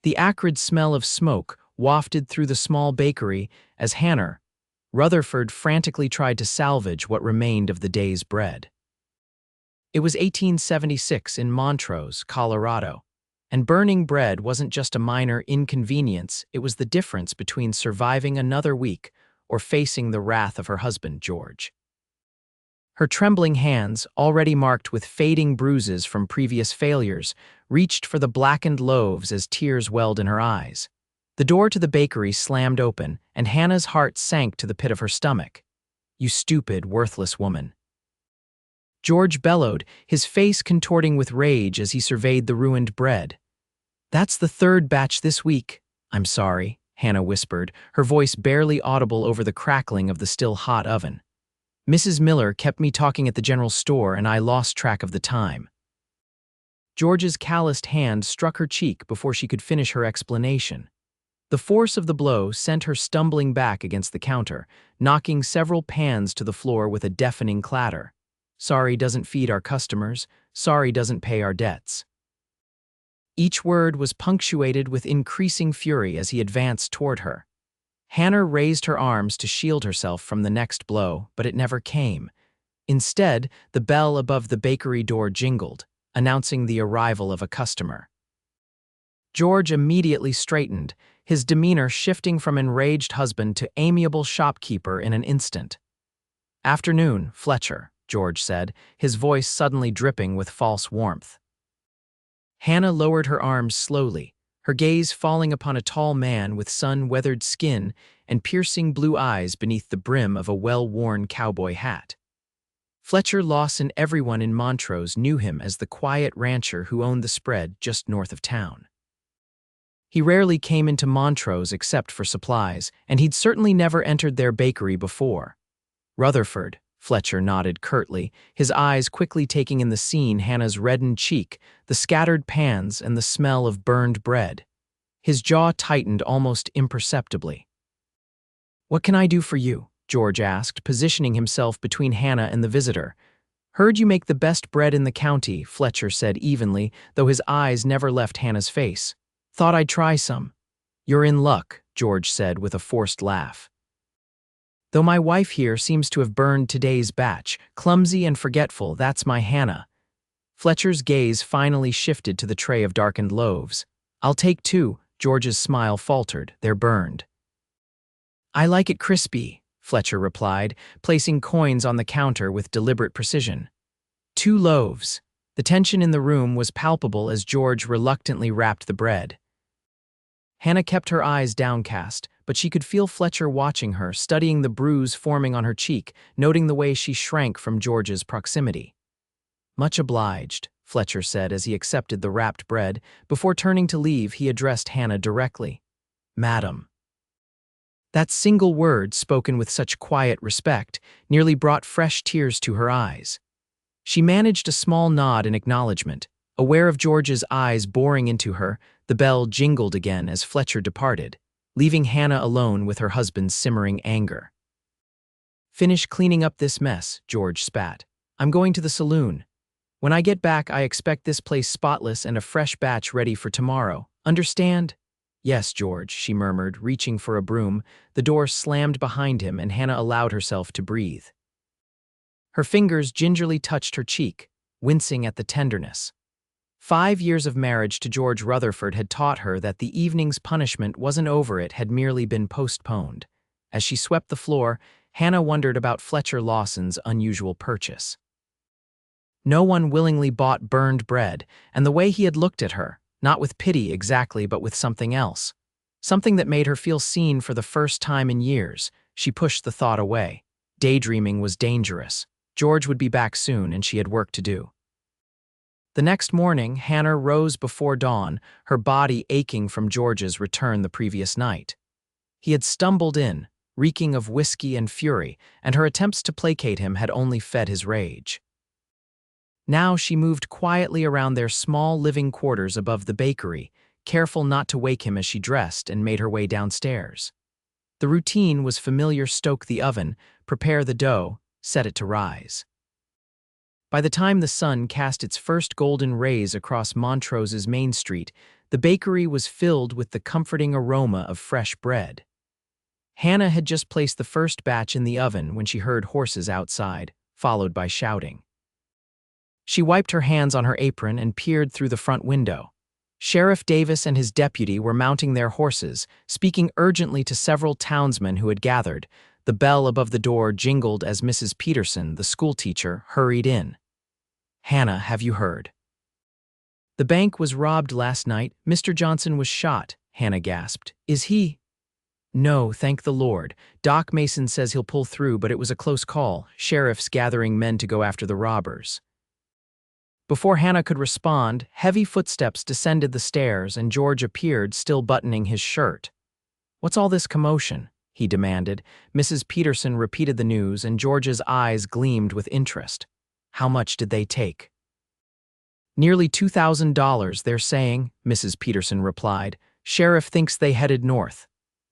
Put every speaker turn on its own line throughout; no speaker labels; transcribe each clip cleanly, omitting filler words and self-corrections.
The acrid smell of smoke wafted through the small bakery as Rutherford frantically tried to salvage what remained of the day's bread. It was 1876 in Montrose, Colorado, and burning bread wasn't just a minor inconvenience, it was the difference between surviving another week or facing the wrath of her husband, George. Her trembling hands, already marked with fading bruises from previous failures, reached for the blackened loaves as tears welled in her eyes. The door to the bakery slammed open, and Hannah's heart sank to the pit of her stomach. "You stupid, worthless woman." George bellowed, his face contorting with rage as he surveyed the ruined bread. "That's the third batch this week." "I'm sorry," Hannah whispered, her voice barely audible over the crackling of the still-hot oven. "Mrs. Miller kept me talking at the general store and I lost track of the time." George's calloused hand struck her cheek before she could finish her explanation. The force of the blow sent her stumbling back against the counter, knocking several pans to the floor with a deafening clatter. "Sorry doesn't feed our customers. Sorry doesn't pay our debts." Each word was punctuated with increasing fury as he advanced toward her. Hannah raised her arms to shield herself from the next blow, but it never came. Instead, the bell above the bakery door jingled, announcing the arrival of a customer. George immediately straightened, his demeanor shifting from enraged husband to amiable shopkeeper in an instant. "Afternoon, Fletcher," George said, his voice suddenly dripping with false warmth. Hannah lowered her arms slowly, her gaze falling upon a tall man with sun-weathered skin and piercing blue eyes beneath the brim of a well-worn cowboy hat. Fletcher Lawson. Everyone in Montrose knew him as the quiet rancher who owned the spread just north of town. He rarely came into Montrose except for supplies, and he'd certainly never entered their bakery before. "Rutherford," Fletcher nodded curtly, his eyes quickly taking in the scene: Hannah's reddened cheek, the scattered pans, and the smell of burned bread. His jaw tightened almost imperceptibly. "What can I do for you?" George asked, positioning himself between Hannah and the visitor. "Heard you make the best bread in the county," Fletcher said evenly, though his eyes never left Hannah's face. "Thought I'd try some." "You're in luck," George said with a forced laugh. "Though my wife here seems to have burned today's batch, clumsy and forgetful, that's my Hannah." Fletcher's gaze finally shifted to the tray of darkened loaves. "I'll take two," George's smile faltered. "They're burned." "I like it crispy," Fletcher replied, placing coins on the counter with deliberate precision. "Two loaves." The tension in the room was palpable as George reluctantly wrapped the bread. Hannah kept her eyes downcast, but she could feel Fletcher watching her, studying the bruise forming on her cheek, noting the way she shrank from George's proximity. "Much obliged," Fletcher said as he accepted the wrapped bread. Before turning to leave, he addressed Hannah directly. "Madam." That single word, spoken with such quiet respect, nearly brought fresh tears to her eyes. She managed a small nod in acknowledgement. Aware of George's eyes boring into her, the bell jingled again as Fletcher departed, leaving Hannah alone with her husband's simmering anger. "Finish cleaning up this mess," George spat. "I'm going to the saloon. When I get back, I expect this place spotless and a fresh batch ready for tomorrow. Understand?" "Yes, George," she murmured, reaching for a broom. The door slammed behind him and Hannah allowed herself to breathe. Her fingers gingerly touched her cheek, wincing at the tenderness. 5 years of marriage to George Rutherford had taught her that the evening's punishment wasn't over, it had merely been postponed. As she swept the floor, Hannah wondered about Fletcher Lawson's unusual purchase. No one willingly bought burned bread, and the way he had looked at her, not with pity exactly, but with something else. Something that made her feel seen for the first time in years. She pushed the thought away. Daydreaming was dangerous. George would be back soon, and she had work to do. The next morning, Hannah rose before dawn, her body aching from George's return the previous night. He had stumbled in, reeking of whiskey and fury, and her attempts to placate him had only fed his rage. Now she moved quietly around their small living quarters above the bakery, careful not to wake him as she dressed and made her way downstairs. The routine was familiar: stoke the oven, prepare the dough, set it to rise. By the time the sun cast its first golden rays across Montrose's main street, The bakery was filled with the comforting aroma of fresh bread. Hannah had just placed the first batch in the oven when she heard horses outside, followed by shouting. She wiped her hands on her apron and peered through the front window. Sheriff Davis and his deputy were mounting their horses, speaking urgently to several townsmen who had gathered. The bell above the door jingled as Mrs. Peterson, the schoolteacher, hurried in. "Hannah, have you heard?" "The bank was robbed last night. Mr. Johnson was shot," Hannah gasped. "Is he?" "No, thank the Lord. Doc Mason says he'll pull through, but it was a close call. Sheriff's gathering men to go after the robbers." Before Hannah could respond, heavy footsteps descended the stairs and George appeared, still buttoning his shirt. "What's all this commotion?" he demanded. Mrs. Peterson repeated the news and George's eyes gleamed with interest. "How much did they take?" "Nearly $2,000, they're saying," Mrs. Peterson replied. "Sheriff thinks they headed north."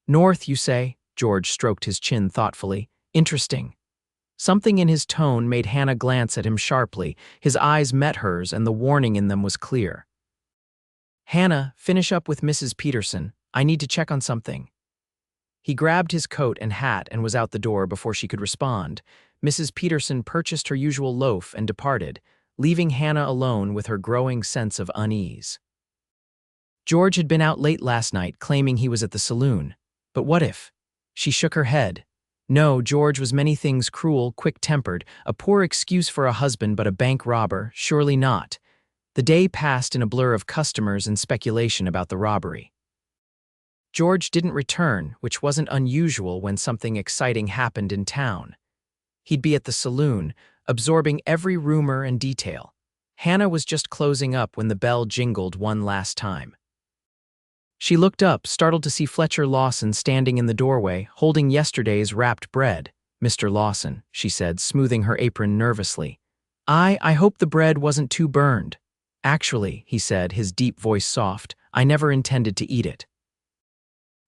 "North, you say?" George stroked his chin thoughtfully. "Interesting." Something in his tone made Hannah glance at him sharply. His eyes met hers and the warning in them was clear. "Hannah, finish up with Mrs. Peterson. I need to check on something." He grabbed his coat and hat and was out the door before she could respond. Mrs. Peterson purchased her usual loaf and departed, leaving Hannah alone with her growing sense of unease. George had been out late last night, claiming he was at the saloon. But what if? She shook her head. No, George was many things: cruel, quick-tempered, a poor excuse for a husband, but a bank robber, surely not. The day passed in a blur of customers and speculation about the robbery. George didn't return, which wasn't unusual when something exciting happened in town. He'd be at the saloon, absorbing every rumor and detail. Hannah was just closing up when the bell jingled one last time. She looked up, startled to see Fletcher Lawson standing in the doorway, holding yesterday's wrapped bread. "Mr. Lawson," she said, smoothing her apron nervously. I hope the bread wasn't too burned." "Actually," he said, his deep voice soft, "I never intended to eat it."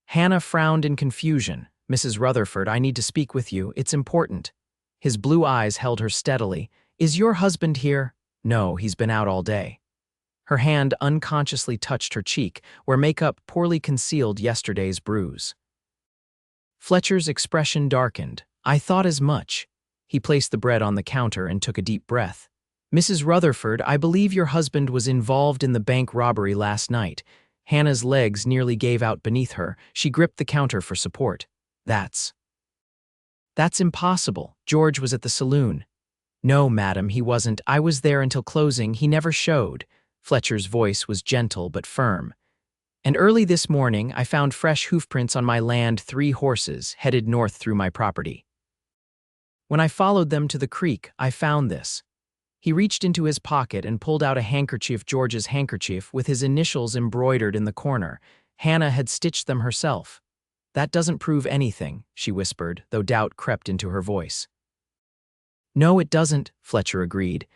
Hannah frowned in confusion. "Mrs. Rutherford, I need to speak with you. It's important." His blue eyes held her steadily. "Is your husband here?" "No, he's been out all day." Her hand unconsciously touched her cheek, where makeup poorly concealed yesterday's bruise. Fletcher's expression darkened. "I thought as much." He placed the bread on the counter and took a deep breath. "Mrs. Rutherford, I believe your husband was involved in the bank robbery last night." Hannah's legs nearly gave out beneath her. She gripped the counter for support. That's impossible. George was at the saloon." "No, madam, he wasn't. I was there until closing. He never showed." Fletcher's voice was gentle but firm. "And early this morning, I found fresh hoofprints on my land, 3 horses, headed north through my property. When I followed them to the creek, I found this." He reached into his pocket and pulled out a handkerchief, George's handkerchief, with his initials embroidered in the corner. Hannah had stitched them herself. "That doesn't prove anything," she whispered, though doubt crept into her voice. "No, it doesn't," Fletcher agreed.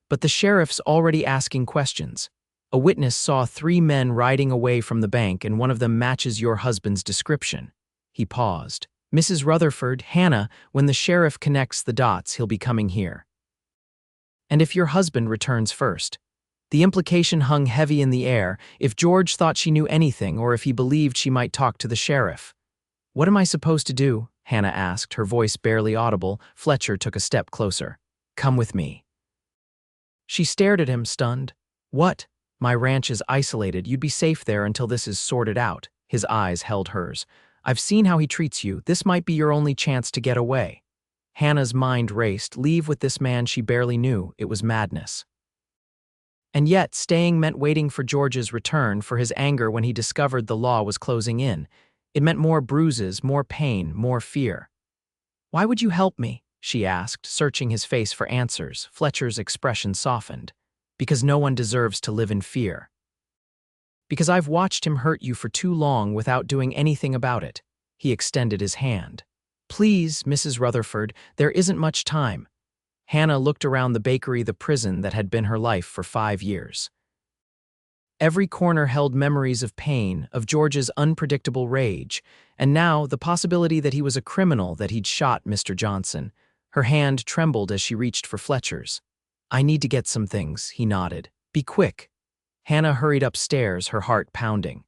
"But the sheriff's already asking questions. A witness saw 3 men riding away from the bank and one of them matches your husband's description." He paused. "Mrs. Rutherford, Hannah, when the sheriff connects the dots, he'll be coming here. And if your husband returns first." The implication hung heavy in the air. If George thought she knew anything or if he believed she might talk to the sheriff. "What am I supposed to do?" Hannah asked, her voice barely audible. Fletcher took a step closer. "Come with me." She stared at him, stunned. "What?" "My ranch is isolated. You'd be safe there until this is sorted out." His eyes held hers. "I've seen how he treats you. This might be your only chance to get away." Hannah's mind raced. Leave with this man she barely knew. It was madness. And yet, staying meant waiting for George's return, for his anger when he discovered the law was closing in. It meant more bruises, more pain, more fear. "Why would you help me?" she asked, searching his face for answers. Fletcher's expression softened. "Because no one deserves to live in fear. Because I've watched him hurt you for too long without doing anything about it." He extended his hand. "Please, Mrs. Rutherford, there isn't much time." Hannah looked around the bakery, the prison that had been her life for 5 years. Every corner held memories of pain, of George's unpredictable rage, and now the possibility that he was a criminal, that he'd shot Mr. Johnson. Her hand trembled as she reached for Fletcher's. "I need to get some things," he nodded. "Be quick." Hannah hurried upstairs, her heart pounding.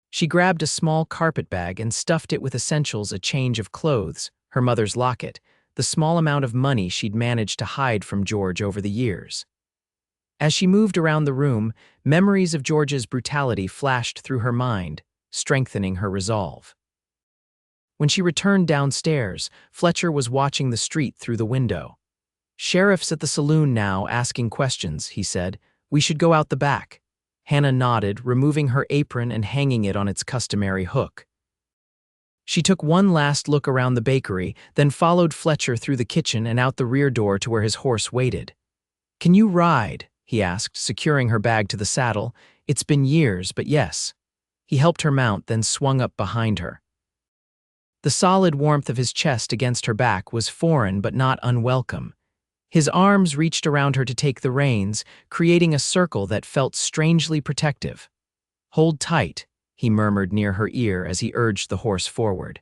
She grabbed a small carpet bag and stuffed it with essentials: a change of clothes, her mother's locket, the small amount of money she'd managed to hide from George over the years. As she moved around the room, memories of George's brutality flashed through her mind, strengthening her resolve. When she returned downstairs, Fletcher was watching the street through the window. "Sheriff's at the saloon now, asking questions," he said. "We should go out the back." Hannah nodded, removing her apron and hanging it on its customary hook. She took one last look around the bakery, then followed Fletcher through the kitchen and out the rear door to where his horse waited. "Can you ride?" he asked, securing her bag to the saddle. "It's been years, but yes." He helped her mount, then swung up behind her. The solid warmth of his chest against her back was foreign but not unwelcome. His arms reached around her to take the reins, creating a circle that felt strangely protective. "Hold tight," he murmured near her ear as he urged the horse forward.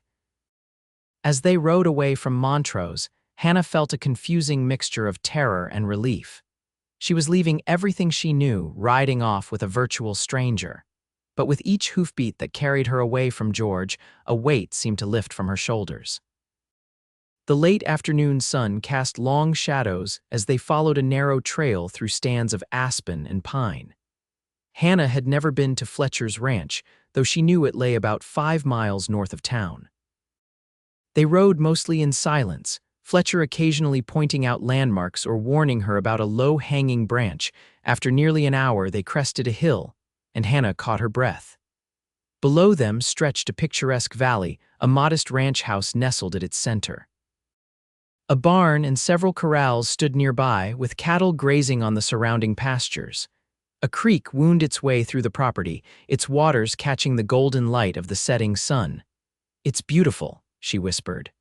As they rode away from Montrose, Hannah felt a confusing mixture of terror and relief. She was leaving everything she knew, riding off with a virtual stranger. But with each hoofbeat that carried her away from George, a weight seemed to lift from her shoulders. The late afternoon sun cast long shadows as they followed a narrow trail through stands of aspen and pine. Hannah had never been to Fletcher's ranch, though she knew it lay about 5 miles north of town. They rode mostly in silence, Fletcher occasionally pointing out landmarks or warning her about a low-hanging branch. After nearly an hour, they crested a hill, and Hannah caught her breath. Below them stretched a picturesque valley, a modest ranch house nestled at its center. A barn and several corrals stood nearby, with cattle grazing on the surrounding pastures. A creek wound its way through the property, its waters catching the golden light of the setting sun. "It's beautiful," she whispered.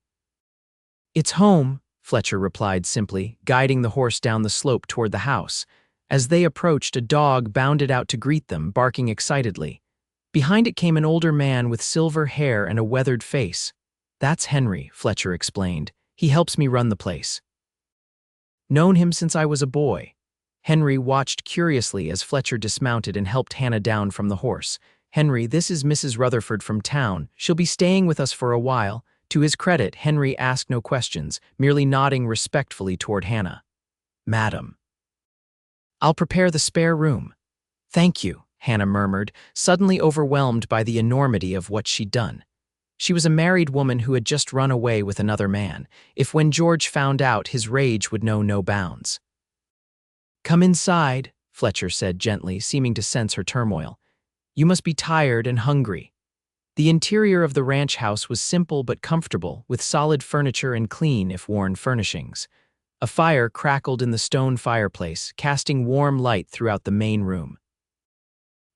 "It's home," Fletcher replied simply, guiding the horse down the slope toward the house. As they approached, a dog bounded out to greet them, barking excitedly. Behind it came an older man with silver hair and a weathered face. "That's Henry," Fletcher explained. "He helps me run the place." "Known him since I was a boy." Henry watched curiously as Fletcher dismounted and helped Hannah down from the horse. "Henry, this is Mrs. Rutherford from town. She'll be staying with us for a while." To his credit, Henry asked no questions, merely nodding respectfully toward Hannah. "Madam." "I'll prepare the spare room." "Thank you," Hannah murmured, suddenly overwhelmed by the enormity of what she'd done. She was a married woman who had just run away with another man. If when George found out, his rage would know no bounds. "Come inside," Fletcher said gently, seeming to sense her turmoil. "You must be tired and hungry." The interior of the ranch house was simple but comfortable, with solid furniture and clean, if worn, furnishings. A fire crackled in the stone fireplace, casting warm light throughout the main room.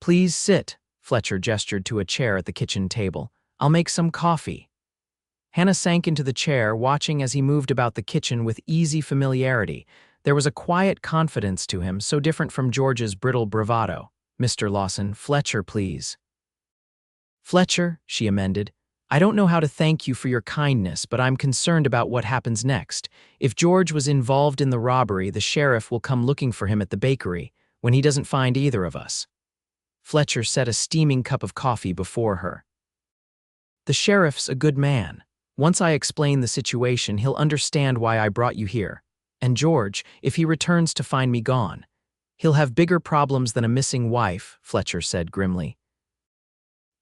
"Please sit," Fletcher gestured to a chair at the kitchen table. "I'll make some coffee." Hannah sank into the chair, watching as he moved about the kitchen with easy familiarity. There was a quiet confidence to him, so different from George's brittle bravado. "Mr. Lawson, Fletcher, please." "Fletcher," she amended. "I don't know how to thank you for your kindness, but I'm concerned about what happens next. If George was involved in the robbery, the sheriff will come looking for him at the bakery when he doesn't find either of us." Fletcher set a steaming cup of coffee before her. "The sheriff's a good man. Once I explain the situation, he'll understand why I brought you here. And George, if he returns to find me gone, he'll have bigger problems than a missing wife," Fletcher said grimly.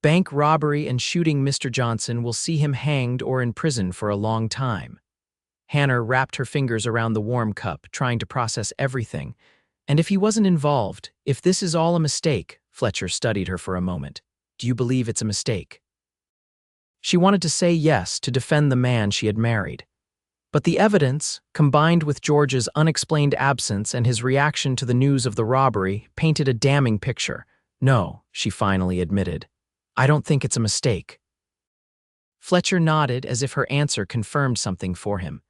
"Bank robbery and shooting Mr. Johnson will see him hanged or in prison for a long time." Hannah wrapped her fingers around the warm cup, trying to process everything. "And if he wasn't involved, if this is all a mistake," Fletcher studied her for a moment. "Do you believe it's a mistake?" She wanted to say yes, to defend the man she had married. But the evidence, combined with George's unexplained absence and his reaction to the news of the robbery, painted a damning picture. "No," she finally admitted. "I don't think it's a mistake." Fletcher nodded as if her answer confirmed something for him.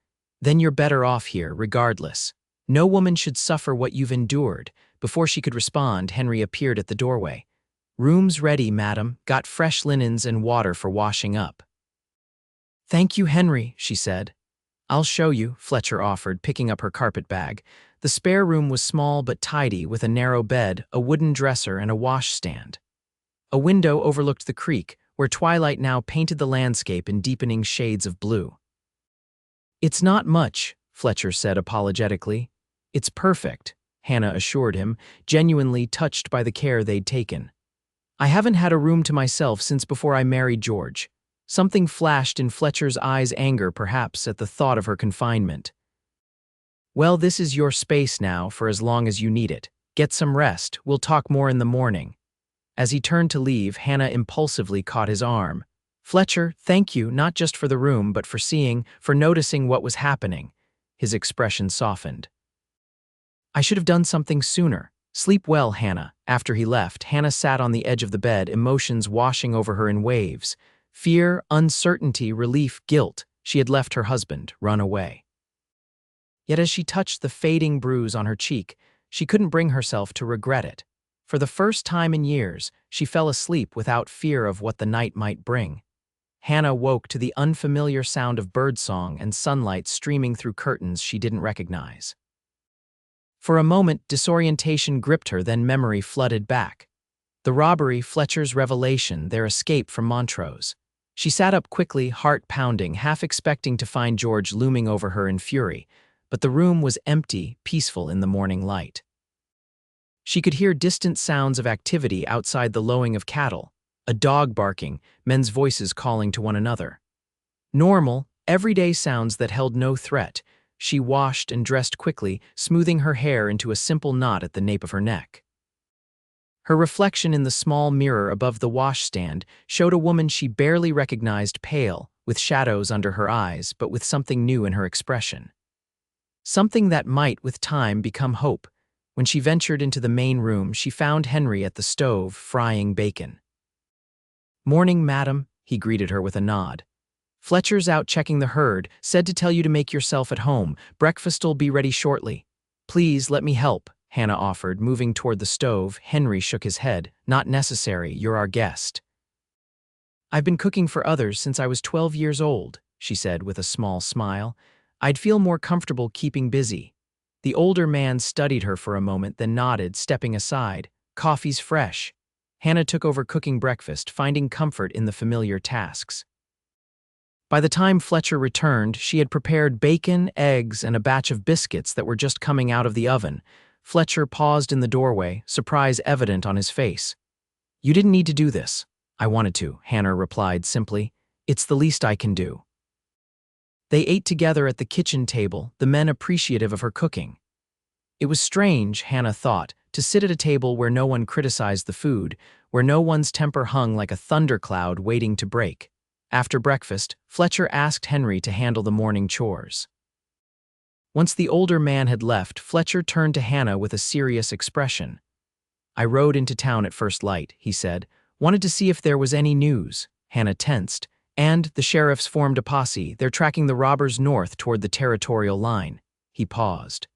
"Then you're better off here, regardless. No woman should suffer what you've endured." Before she could respond, Henry appeared at the doorway. "Room's ready, madam. Got fresh linens and water for washing up." "Thank you, Henry," she said. "I'll show you," Fletcher offered, picking up her carpet bag. The spare room was small but tidy, with a narrow bed, a wooden dresser, and a washstand. A window overlooked the creek, where twilight now painted the landscape in deepening shades of blue. "It's not much," Fletcher said apologetically. "It's perfect," Hannah assured him, genuinely touched by the care they'd taken. "I haven't had a room to myself since before I married George." Something flashed in Fletcher's eyes, anger perhaps at the thought of her confinement. "Well, this is your space now for as long as you need it. Get some rest, we'll talk more in the morning." As he turned to leave, Hannah impulsively caught his arm. "Fletcher, thank you, not just for the room, but for noticing what was happening." His expression softened. "I should have done something sooner. Sleep well, Hannah." After he left, Hannah sat on the edge of the bed, emotions washing over her in waves. Fear, uncertainty, relief, guilt. She had left her husband, run away. Yet as she touched the fading bruise on her cheek, she couldn't bring herself to regret it. For the first time in years, she fell asleep without fear of what the night might bring. Hannah woke to the unfamiliar sound of birdsong and sunlight streaming through curtains she didn't recognize. For a moment, disorientation gripped her, then memory flooded back. The robbery, Fletcher's revelation, their escape from Montrose. She sat up quickly, heart pounding, half expecting to find George looming over her in fury, but the room was empty, peaceful in the morning light. She could hear distant sounds of activity outside, the lowing of cattle, a dog barking, men's voices calling to one another. Normal, everyday sounds that held no threat. She washed and dressed quickly, smoothing her hair into a simple knot at the nape of her neck. Her reflection in the small mirror above the washstand showed a woman she barely recognized, pale, with shadows under her eyes, but with something new in her expression. Something that might, with time, become hope. When she ventured into the main room, she found Henry at the stove, frying bacon. "Morning, madam," he greeted her with a nod. "Fletcher's out checking the herd, said to tell you to make yourself at home. Breakfast'll be ready shortly." "Please, let me help," Hannah offered, moving toward the stove. Henry shook his head. "Not necessary, you're our guest." "I've been cooking for others since I was 12 years old," she said with a small smile. "I'd feel more comfortable keeping busy." The older man studied her for a moment, then nodded, stepping aside. "Coffee's fresh." Hannah took over cooking breakfast, finding comfort in the familiar tasks. By the time Fletcher returned, she had prepared bacon, eggs, and a batch of biscuits that were just coming out of the oven. Fletcher paused in the doorway, surprise evident on his face. "You didn't need to do this." "I wanted to," Hannah replied simply. "It's the least I can do." They ate together at the kitchen table, the men appreciative of her cooking. It was strange, Hannah thought, to sit at a table where no one criticized the food, where no one's temper hung like a thundercloud waiting to break. After breakfast, Fletcher asked Henry to handle the morning chores. Once the older man had left, Fletcher turned to Hannah with a serious expression. "I rode into town at first light," he said. "Wanted to see if there was any news." Hannah tensed. "And the sheriff's formed a posse. They're tracking the robbers north toward the territorial line." He paused.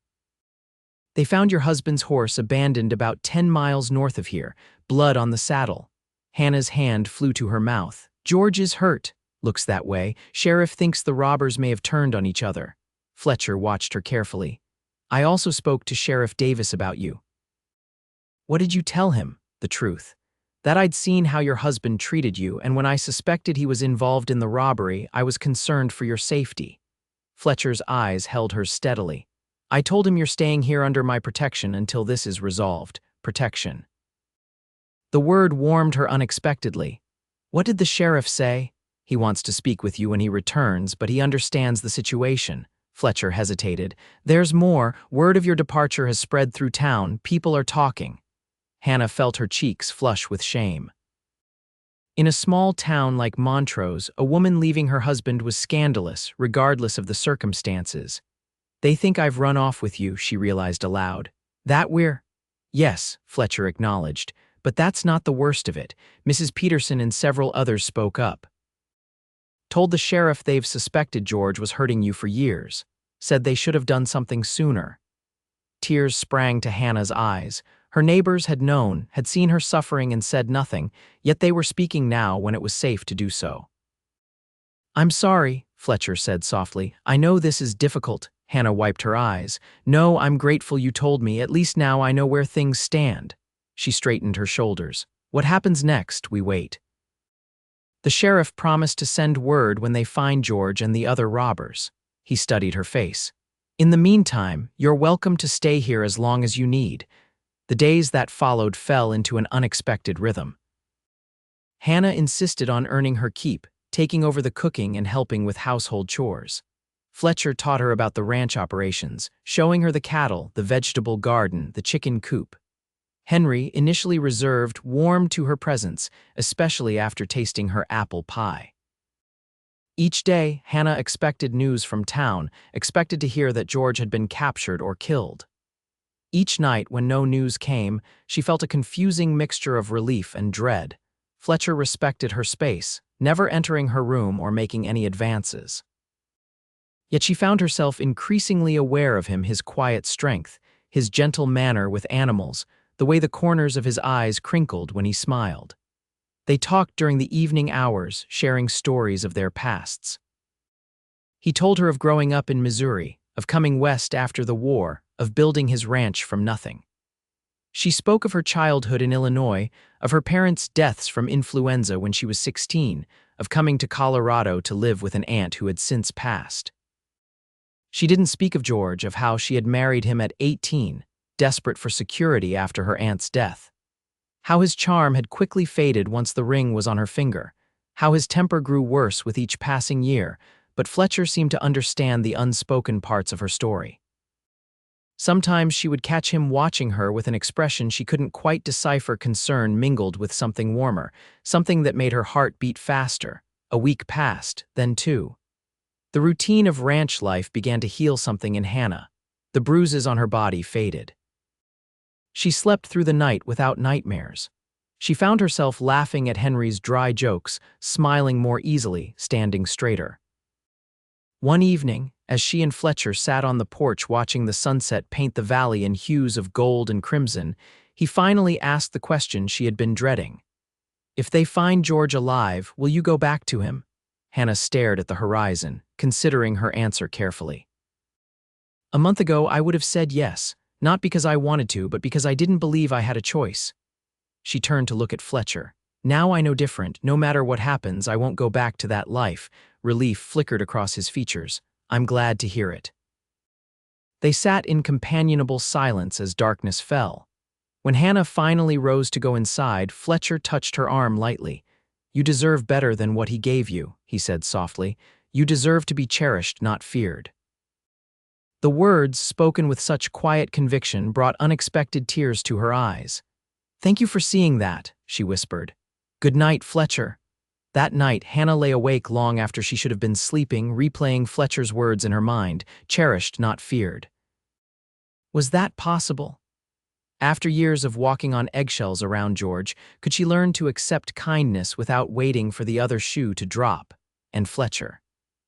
"They found your husband's horse abandoned about 10 miles north of here, blood on the saddle." Hannah's hand flew to her mouth. "George is hurt." "Looks that way. Sheriff thinks the robbers may have turned on each other." Fletcher watched her carefully. "I also spoke to Sheriff Davis about you." "What did you tell him?" "The truth. That I'd seen how your husband treated you, and when I suspected he was involved in the robbery, I was concerned for your safety." Fletcher's eyes held hers steadily. "I told him you're staying here under my protection until this is resolved." Protection. The word warmed her unexpectedly. "What did the sheriff say?" "He wants to speak with you when he returns, but he understands the situation." Fletcher hesitated. "There's more. Word of your departure has spread through town. People are talking." Hannah felt her cheeks flush with shame. In a small town like Montrose, a woman leaving her husband was scandalous, regardless of the circumstances. "They think I've run off with you," she realized aloud. "That we're—" "Yes," Fletcher acknowledged, "but that's not the worst of it." Mrs. Peterson and several others spoke up. "Told the sheriff they've suspected George was hurting you for years. Said they should have done something sooner." Tears sprang to Hannah's eyes. Her neighbors had known, had seen her suffering and said nothing, yet they were speaking now when it was safe to do so. "I'm sorry," Fletcher said softly. "I know this is difficult." Hannah wiped her eyes. No, I'm grateful you told me. At least now I know where things stand. She straightened her shoulders. What happens next? We wait. The sheriff promised to send word when they find George and the other robbers. He studied her face. In the meantime, you're welcome to stay here as long as you need. The days that followed fell into an unexpected rhythm. Hannah insisted on earning her keep, taking over the cooking and helping with household chores. Fletcher taught her about the ranch operations, showing her the cattle, the vegetable garden, the chicken coop. Henry, initially reserved, warmed to her presence, especially after tasting her apple pie. Each day, Hannah expected news from town, expected to hear that George had been captured or killed. Each night, when no news came, she felt a confusing mixture of relief and dread. Fletcher respected her space, never entering her room or making any advances. Yet she found herself increasingly aware of him, his quiet strength, his gentle manner with animals, the way the corners of his eyes crinkled when he smiled. They talked during the evening hours, sharing stories of their pasts. He told her of growing up in Missouri, of coming west after the war, of building his ranch from nothing. She spoke of her childhood in Illinois, of her parents' deaths from influenza when she was 16, of coming to Colorado to live with an aunt who had since passed. She didn't speak of George, of how she had married him at 18, desperate for security after her aunt's death. How his charm had quickly faded once the ring was on her finger. How his temper grew worse with each passing year, but Fletcher seemed to understand the unspoken parts of her story. Sometimes she would catch him watching her with an expression she couldn't quite decipher, concern mingled with something warmer, something that made her heart beat faster. A week passed, then two. The routine of ranch life began to heal something in Hannah. The bruises on her body faded. She slept through the night without nightmares. She found herself laughing at Henry's dry jokes, smiling more easily, standing straighter. One evening, as she and Fletcher sat on the porch watching the sunset paint the valley in hues of gold and crimson, he finally asked the question she had been dreading. If they find George alive, will you go back to him? Hannah stared at the horizon, considering her answer carefully. A month ago, I would have said yes, not because I wanted to, but because I didn't believe I had a choice. She turned to look at Fletcher. Now I know different. No matter what happens, I won't go back to that life. Relief flickered across his features. I'm glad to hear it. They sat in companionable silence as darkness fell. When Hannah finally rose to go inside, Fletcher touched her arm lightly. You deserve better than what he gave you, he said softly. You deserve to be cherished, not feared. The words, spoken with such quiet conviction, brought unexpected tears to her eyes. Thank you for seeing that, she whispered. Good night, Fletcher. That night, Hannah lay awake long after she should have been sleeping, replaying Fletcher's words in her mind, cherished, not feared. Was that possible? After years of walking on eggshells around George, could she learn to accept kindness without waiting for the other shoe to drop? And Fletcher.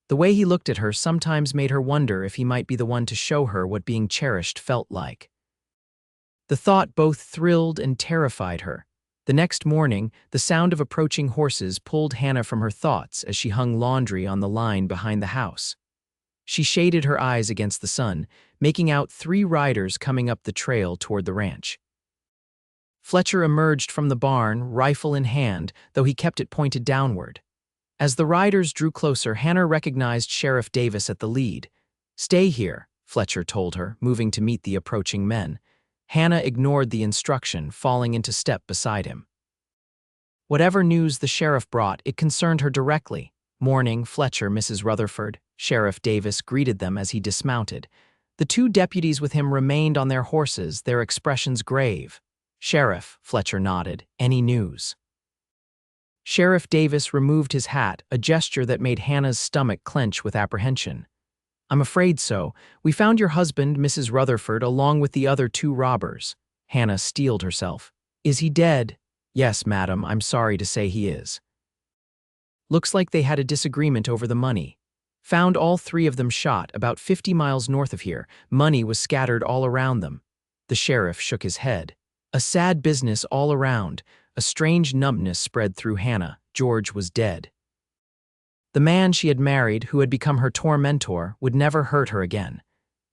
The way he looked at her sometimes made her wonder if he might be the one to show her what being cherished felt like. The thought both thrilled and terrified her. The next morning, the sound of approaching horses pulled Hannah from her thoughts as she hung laundry on the line behind the house. She shaded her eyes against the sun, making out 3 riders coming up the trail toward the ranch. Fletcher emerged from the barn, rifle in hand, though he kept it pointed downward. As the riders drew closer, Hannah recognized Sheriff Davis at the lead. Stay here, Fletcher told her, moving to meet the approaching men. Hannah ignored the instruction, falling into step beside him. Whatever news the sheriff brought, it concerned her directly. Morning, Fletcher, Mrs. Rutherford. Sheriff Davis greeted them as he dismounted. The 2 deputies with him remained on their horses, their expressions grave. Sheriff, Fletcher nodded. Any news? Sheriff Davis removed his hat, a gesture that made Hannah's stomach clench with apprehension. I'm afraid so. We found your husband, Mrs. Rutherford, along with the other 2 robbers. Hannah steeled herself. Is he dead? Yes, madam, I'm sorry to say he is. Looks like they had a disagreement over the money. Found all 3 of them shot, about 50 miles north of here. Money was scattered all around them. The sheriff shook his head. A sad business all around. A strange numbness spread through Hannah. George was dead. The man she had married, who had become her tormentor, would never hurt her again.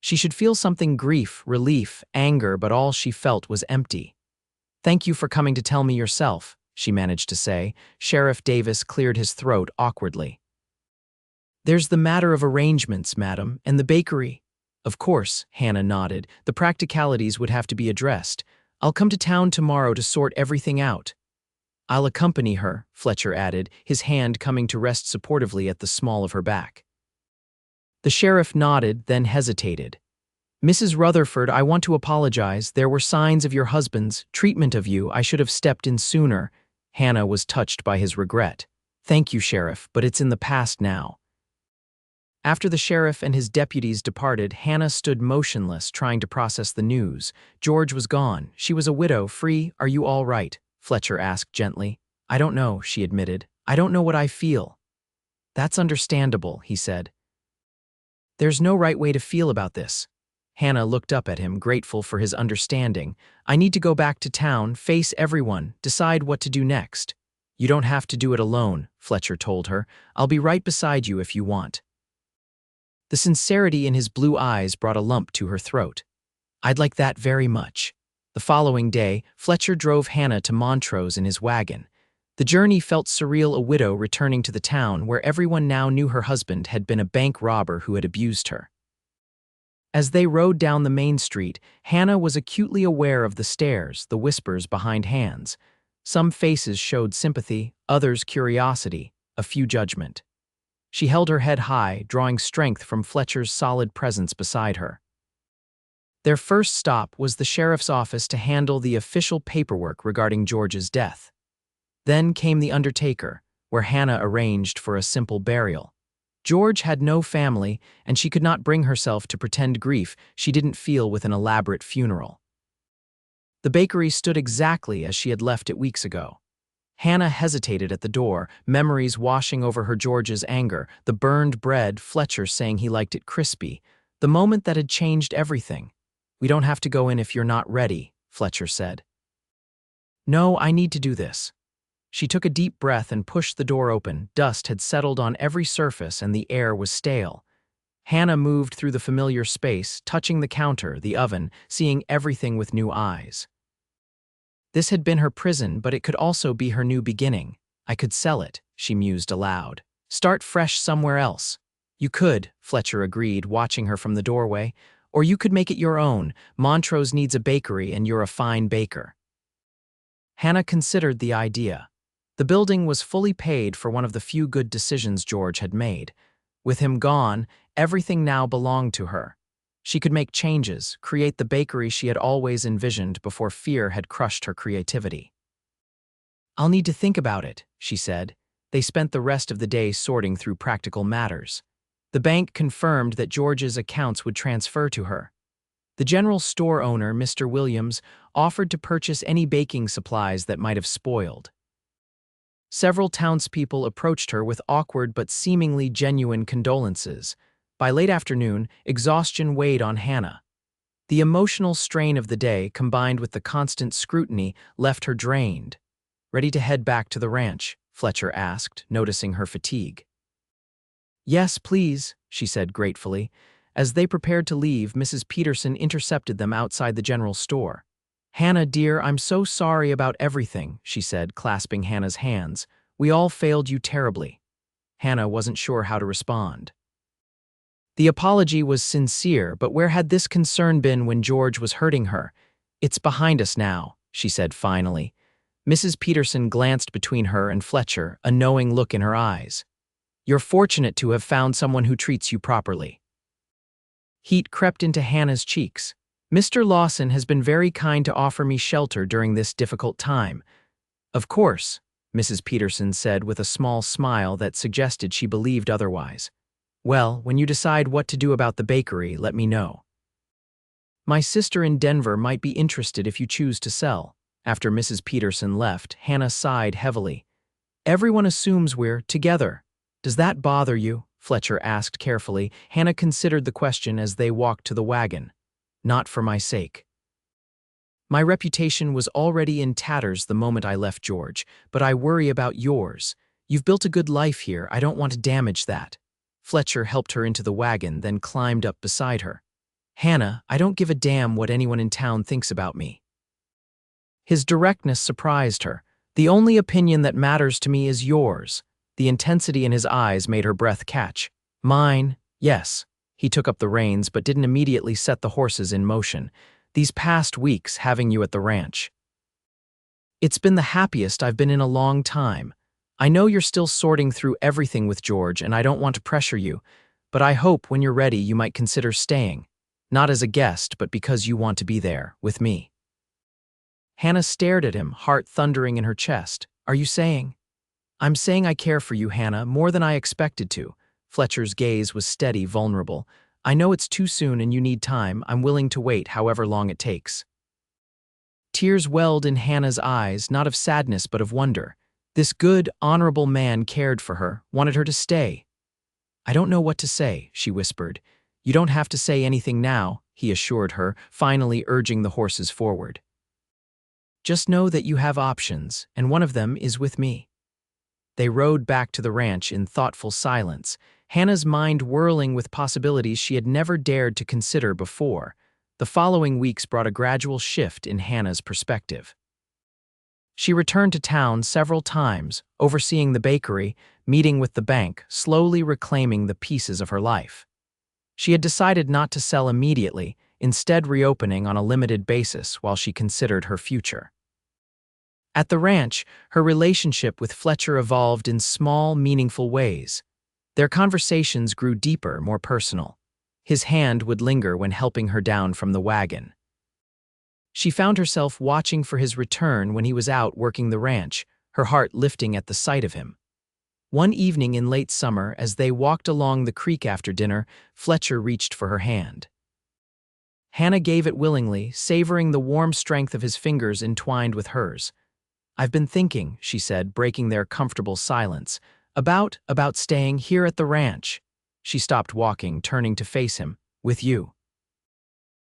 She should feel something: grief, relief, anger, but all she felt was empty. "Thank you for coming to tell me yourself," she managed to say. Sheriff Davis cleared his throat awkwardly. "There's the matter of arrangements, madam, and the bakery." "Of course," Hannah nodded. "The practicalities would have to be addressed. I'll come to town tomorrow to sort everything out." "I'll accompany her," Fletcher added, his hand coming to rest supportively at the small of her back. The sheriff nodded, then hesitated. "Mrs. Rutherford, I want to apologize. There were signs of your husband's treatment of you. I should have stepped in sooner." Hannah was touched by his regret. "Thank you, Sheriff, but it's in the past now." After the sheriff and his deputies departed, Hannah stood motionless, trying to process the news. George was gone. She was a widow, free. "Are you all right?" Fletcher asked gently. "I don't know," she admitted. "I don't know what I feel." "That's understandable," he said. "There's no right way to feel about this." Hannah looked up at him, grateful for his understanding. "I need to go back to town, face everyone, decide what to do next." "You don't have to do it alone," Fletcher told her. "I'll be right beside you if you want." The sincerity in his blue eyes brought a lump to her throat. "I'd like that very much." The following day, Fletcher drove Hannah to Montrose in his wagon. The journey felt surreal, a widow returning to the town where everyone now knew her husband had been a bank robber who had abused her. As they rode down the main street, Hannah was acutely aware of the stares, the whispers behind hands. Some faces showed sympathy, others curiosity, a few judgment. She held her head high, drawing strength from Fletcher's solid presence beside her. Their first stop was the sheriff's office to handle the official paperwork regarding George's death. Then came the undertaker, where Hannah arranged for a simple burial. George had no family, and she could not bring herself to pretend grief she didn't feel with an elaborate funeral. The bakery stood exactly as she had left it weeks ago. Hannah hesitated at the door, memories washing over her: George's anger, the burned bread, Fletcher saying he liked it crispy, the moment that had changed everything. "We don't have to go in if you're not ready," Fletcher said. "No, I need to do this." She took a deep breath and pushed the door open. Dust had settled on every surface and the air was stale. Hannah moved through the familiar space, touching the counter, the oven, seeing everything with new eyes. This had been her prison, but it could also be her new beginning. "I could sell it," she mused aloud. "Start fresh somewhere else." "You could," Fletcher agreed, watching her from the doorway. "Or you could make it your own. Montrose needs a bakery and you're a fine baker." Hannah considered the idea. The building was fully paid for, one of the few good decisions George had made. With him gone, everything now belonged to her. She could make changes, create the bakery she had always envisioned before fear had crushed her creativity. "I'll need to think about it," she said. They spent the rest of the day sorting through practical matters. The bank confirmed that George's accounts would transfer to her. The general store owner, Mr. Williams, offered to purchase any baking supplies that might have spoiled. Several townspeople approached her with awkward but seemingly genuine condolences. By late afternoon, exhaustion weighed on Hannah. The emotional strain of the day, combined with the constant scrutiny, left her drained. "Ready to head back to the ranch?" Fletcher asked, noticing her fatigue. "Yes, please," she said gratefully. As they prepared to leave, Mrs. Peterson intercepted them outside the general store. "Hannah, dear, I'm so sorry about everything," she said, clasping Hannah's hands. "We all failed you terribly." Hannah wasn't sure how to respond. The apology was sincere, but where had this concern been when George was hurting her? "It's behind us now," she said finally. Mrs. Peterson glanced between her and Fletcher, a knowing look in her eyes. "You're fortunate to have found someone who treats you properly." Heat crept into Hannah's cheeks. "Mr. Lawson has been very kind to offer me shelter during this difficult time." "Of course," Mrs. Peterson said with a small smile that suggested she believed otherwise. "Well, when you decide what to do about the bakery, let me know. My sister in Denver might be interested if you choose to sell." After Mrs. Peterson left, Hannah sighed heavily. "Everyone assumes we're together. Does that bother you?" Fletcher asked carefully. Hannah considered the question as they walked to the wagon. "Not for my sake. My reputation was already in tatters the moment I left George, but I worry about yours. You've built a good life here. I don't want to damage that." Fletcher helped her into the wagon, then climbed up beside her. "Hannah, I don't give a damn what anyone in town thinks about me." His directness surprised her. "The only opinion that matters to me is yours." The intensity in his eyes made her breath catch. "Mine, yes." He took up the reins but didn't immediately set the horses in motion. "These past weeks having you at the ranch. It's been the happiest I've been in a long time. I know you're still sorting through everything with George and I don't want to pressure you, but I hope when you're ready you might consider staying. Not as a guest, but because you want to be there, with me." Hannah stared at him, heart thundering in her chest. "Are you saying?" "I'm saying I care for you, Hannah, more than I expected to." Fletcher's gaze was steady, vulnerable. "I know it's too soon and you need time. I'm willing to wait however long it takes." Tears welled in Hannah's eyes, not of sadness but of wonder. This good, honorable man cared for her, wanted her to stay. "I don't know what to say," she whispered. "You don't have to say anything now," he assured her, finally urging the horses forward. "Just know that you have options, and one of them is with me." They rode back to the ranch in thoughtful silence, Hannah's mind whirling with possibilities she had never dared to consider before. The following weeks brought a gradual shift in Hannah's perspective. She returned to town several times, overseeing the bakery, meeting with the bank, slowly reclaiming the pieces of her life. She had decided not to sell immediately, instead reopening on a limited basis while she considered her future. At the ranch, her relationship with Fletcher evolved in small, meaningful ways. Their conversations grew deeper, more personal. His hand would linger when helping her down from the wagon. She found herself watching for his return when he was out working the ranch, her heart lifting at the sight of him. One evening in late summer, as they walked along the creek after dinner, Fletcher reached for her hand. Hannah gave it willingly, savoring the warm strength of his fingers entwined with hers. "I've been thinking," she said, breaking their comfortable silence, about staying here at the ranch." She stopped walking, turning to face him. "With you."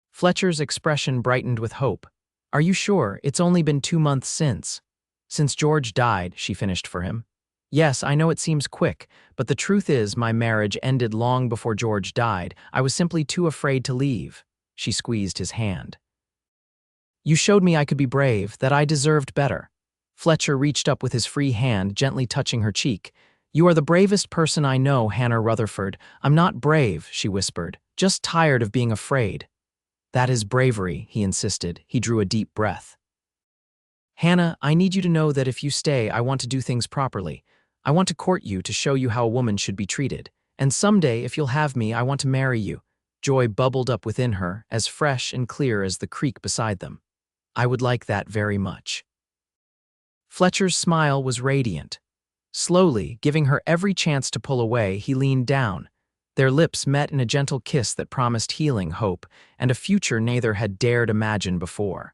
Fletcher's expression brightened with hope. "Are you sure? It's only been 2 months since." "Since George died," she finished for him. "Yes, I know it seems quick, but the truth is my marriage ended long before George died. I was simply too afraid to leave." She squeezed his hand. "You showed me I could be brave, that I deserved better." Fletcher reached up with his free hand, gently touching her cheek. "You are the bravest person I know, Hannah Rutherford." "I'm not brave," she whispered, "just tired of being afraid." "That is bravery," he insisted. He drew a deep breath. "Hannah, I need you to know that if you stay, I want to do things properly. I want to court you to show you how a woman should be treated. And someday, if you'll have me, I want to marry you." Joy bubbled up within her, as fresh and clear as the creek beside them. "I would like that very much." Fletcher's smile was radiant. Slowly, giving her every chance to pull away, he leaned down. Their lips met in a gentle kiss that promised healing, hope, and a future neither had dared imagine before.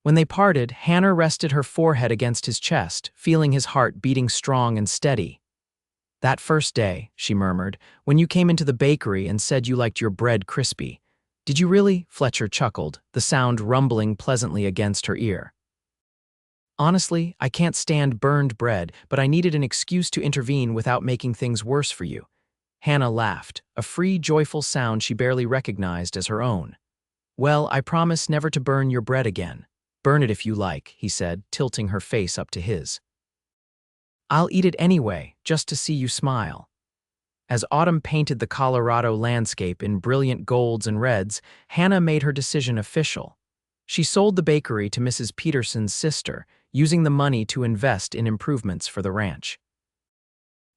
When they parted, Hannah rested her forehead against his chest, feeling his heart beating strong and steady. "That first day," she murmured, "when you came into the bakery and said you liked your bread crispy. Did you really?" Fletcher chuckled, the sound rumbling pleasantly against her ear. "Honestly, I can't stand burned bread, but I needed an excuse to intervene without making things worse for you." Hannah laughed, a free, joyful sound she barely recognized as her own. "Well, I promise never to burn your bread again." "Burn it if you like," he said, tilting her face up to his. "I'll eat it anyway, just to see you smile." As autumn painted the Colorado landscape in brilliant golds and reds, Hannah made her decision official. She sold the bakery to Mrs. Peterson's sister, using the money to invest in improvements for the ranch.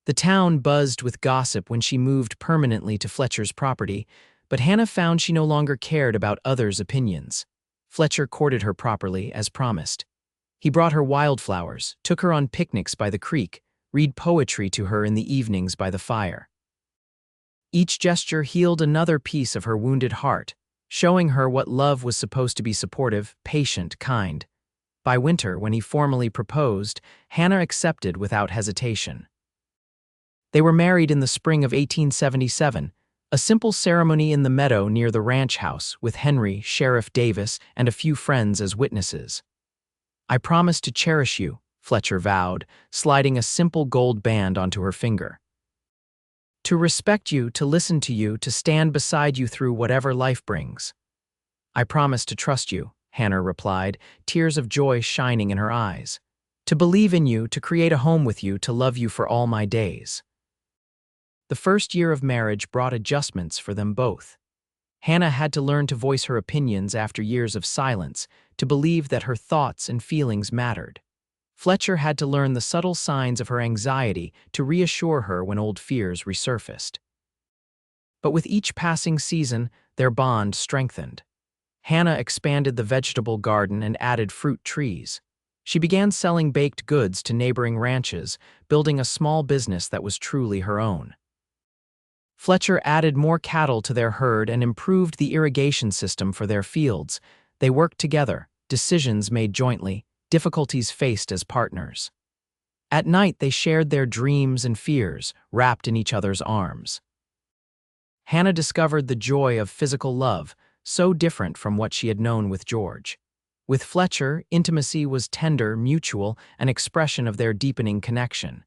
The town buzzed with gossip when she moved permanently to Fletcher's property, but Hannah found she no longer cared about others' opinions. Fletcher courted her properly, as promised. He brought her wildflowers, took her on picnics by the creek, read poetry to her in the evenings by the fire. Each gesture healed another piece of her wounded heart, showing her what love was supposed to be: supportive, patient, kind. By winter, when he formally proposed, Hannah accepted without hesitation. They were married in the spring of 1877, a simple ceremony in the meadow near the ranch house, with Henry, Sheriff Davis, and a few friends as witnesses. "I promise to cherish you," Fletcher vowed, sliding a simple gold band onto her finger. To respect you, to listen to you, to stand beside you through whatever life brings. I promise to trust you, Hannah replied, tears of joy shining in her eyes. To believe in you, to create a home with you, to love you for all my days. The first year of marriage brought adjustments for them both. Hannah had to learn to voice her opinions after years of silence, to believe that her thoughts and feelings mattered. Fletcher had to learn the subtle signs of her anxiety to reassure her when old fears resurfaced. But with each passing season, their bond strengthened. Hannah expanded the vegetable garden and added fruit trees. She began selling baked goods to neighboring ranches, building a small business that was truly her own. Fletcher added more cattle to their herd and improved the irrigation system for their fields. They worked together, decisions made jointly, difficulties faced as partners. At night, they shared their dreams and fears, wrapped in each other's arms. Hannah discovered the joy of physical love, so different from what she had known with George. With Fletcher, intimacy was tender, mutual, an expression of their deepening connection.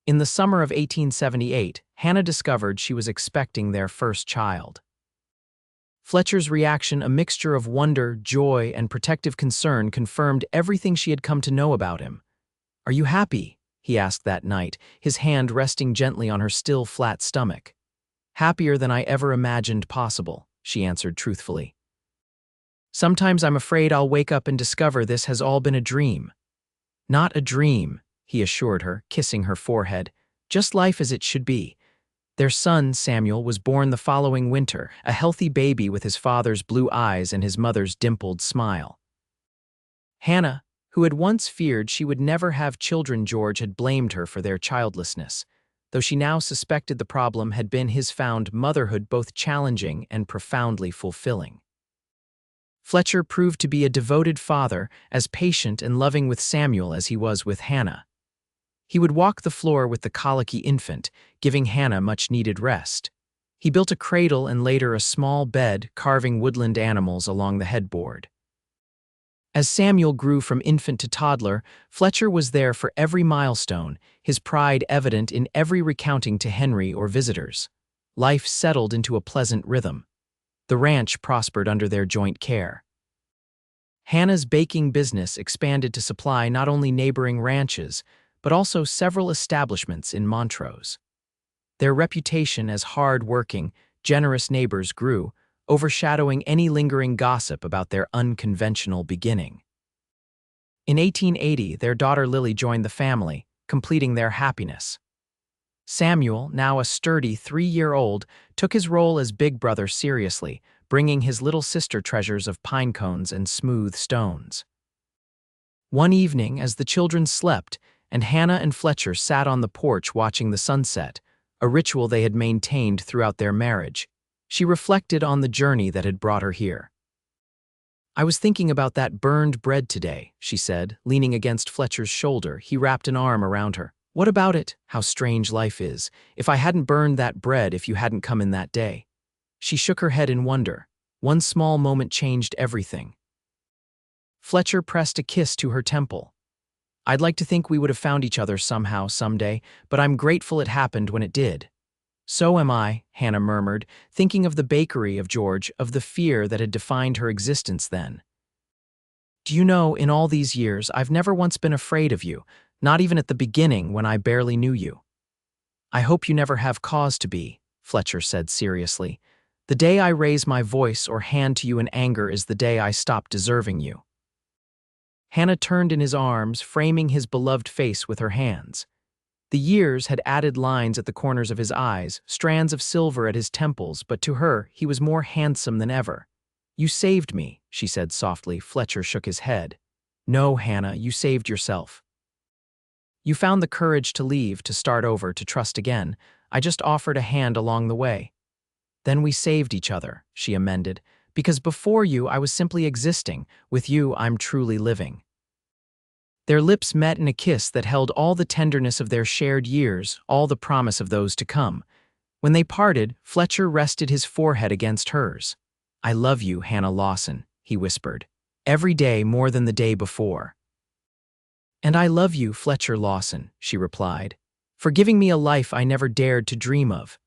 In the summer of 1878, Hannah discovered she was expecting their first child. Fletcher's reaction, a mixture of wonder, joy, and protective concern, confirmed everything she had come to know about him. "Are you happy?" he asked that night, his hand resting gently on her still flat stomach. "Happier than I ever imagined possible," she answered truthfully. "Sometimes I'm afraid I'll wake up and discover this has all been a dream." "Not a dream," he assured her, kissing her forehead. "Just life as it should be." Their son, Samuel, was born the following winter, a healthy baby with his father's blue eyes and his mother's dimpled smile. Hannah, who had once feared she would never have children, George had blamed her for their childlessness, though she now suspected the problem had been his found motherhood both challenging and profoundly fulfilling. Fletcher proved to be a devoted father, as patient and loving with Samuel as he was with Hannah. He would walk the floor with the colicky infant, giving Hannah much-needed rest. He built a cradle and later a small bed, carving woodland animals along the headboard. As Samuel grew from infant to toddler, Fletcher was there for every milestone, his pride evident in every recounting to Henry or visitors. Life settled into a pleasant rhythm. The ranch prospered under their joint care. Hannah's baking business expanded to supply not only neighboring ranches, but also several establishments in Montrose. Their reputation as hard-working, generous neighbors grew, overshadowing any lingering gossip about their unconventional beginning. In 1880, their daughter Lily joined the family, completing their happiness. Samuel, now a sturdy 3-year-old, took his role as big brother seriously, bringing his little sister treasures of pine cones and smooth stones. One evening, as the children slept, and Hannah and Fletcher sat on the porch watching the sunset, a ritual they had maintained throughout their marriage, she reflected on the journey that had brought her here. "I was thinking about that burned bread today," she said, leaning against Fletcher's shoulder. He wrapped an arm around her. "What about it? How strange life is. If I hadn't burned that bread, if you hadn't come in that day." She shook her head in wonder. One small moment changed everything. Fletcher pressed a kiss to her temple. "I'd like to think we would have found each other somehow, someday, but I'm grateful it happened when it did." "So am I," Hannah murmured, thinking of the bakery, of George, of the fear that had defined her existence then. "Do you know, in all these years, I've never once been afraid of you, not even at the beginning when I barely knew you." "I hope you never have cause to be," Fletcher said seriously. "The day I raise my voice or hand to you in anger is the day I stop deserving you." Hannah turned in his arms, framing his beloved face with her hands. The years had added lines at the corners of his eyes, strands of silver at his temples, but to her, he was more handsome than ever. "You saved me," she said softly. Fletcher shook his head. "No, Hannah, you saved yourself. You found the courage to leave, to start over, to trust again. I just offered a hand along the way." "Then we saved each other," she amended, "because before you, I was simply existing. With you, I'm truly living." Their lips met in a kiss that held all the tenderness of their shared years, all the promise of those to come. When they parted, Fletcher rested his forehead against hers. "I love you, Hannah Lawson," he whispered. "Every day more than the day before." "And I love you, Fletcher Lawson," she replied, "for giving me a life I never dared to dream of.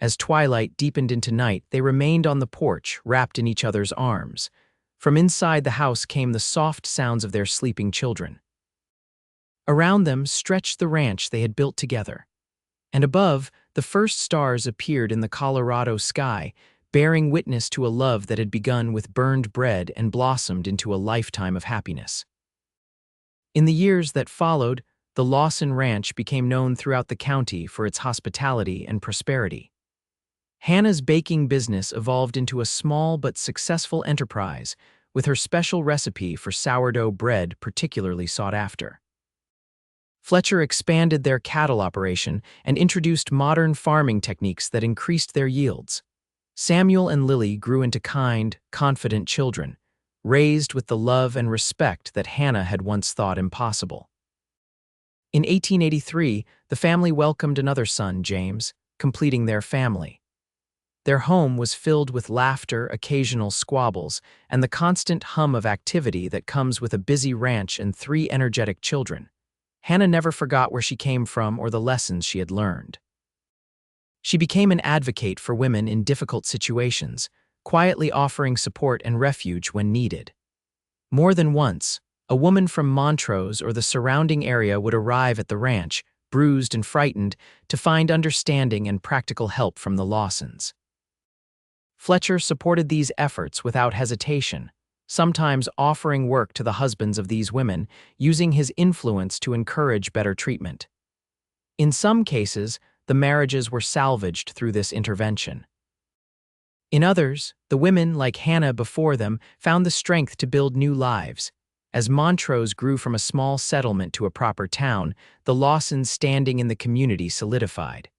As twilight deepened into night, they remained on the porch, wrapped in each other's arms. From inside the house came the soft sounds of their sleeping children. Around them stretched the ranch they had built together. And above, the first stars appeared in the Colorado sky, bearing witness to a love that had begun with burned bread and blossomed into a lifetime of happiness. In the years that followed, the Lawson Ranch became known throughout the county for its hospitality and prosperity. Hannah's baking business evolved into a small but successful enterprise, with her special recipe for sourdough bread particularly sought after. Fletcher expanded their cattle operation and introduced modern farming techniques that increased their yields. Samuel and Lily grew into kind, confident children, raised with the love and respect that Hannah had once thought impossible. In 1883, the family welcomed another son, James, completing their family. Their home was filled with laughter, occasional squabbles, and the constant hum of activity that comes with a busy ranch and 3 energetic children. Hannah never forgot where she came from or the lessons she had learned. She became an advocate for women in difficult situations, quietly offering support and refuge when needed. More than once, a woman from Montrose or the surrounding area would arrive at the ranch, bruised and frightened, to find understanding and practical help from the Lawsons. Fletcher supported these efforts without hesitation, sometimes offering work to the husbands of these women, using his influence to encourage better treatment. In some cases, the marriages were salvaged through this intervention. In others, the women, like Hannah before them, found the strength to build new lives. As Montrose grew from a small settlement to a proper town, the Lawsons' standing in the community solidified.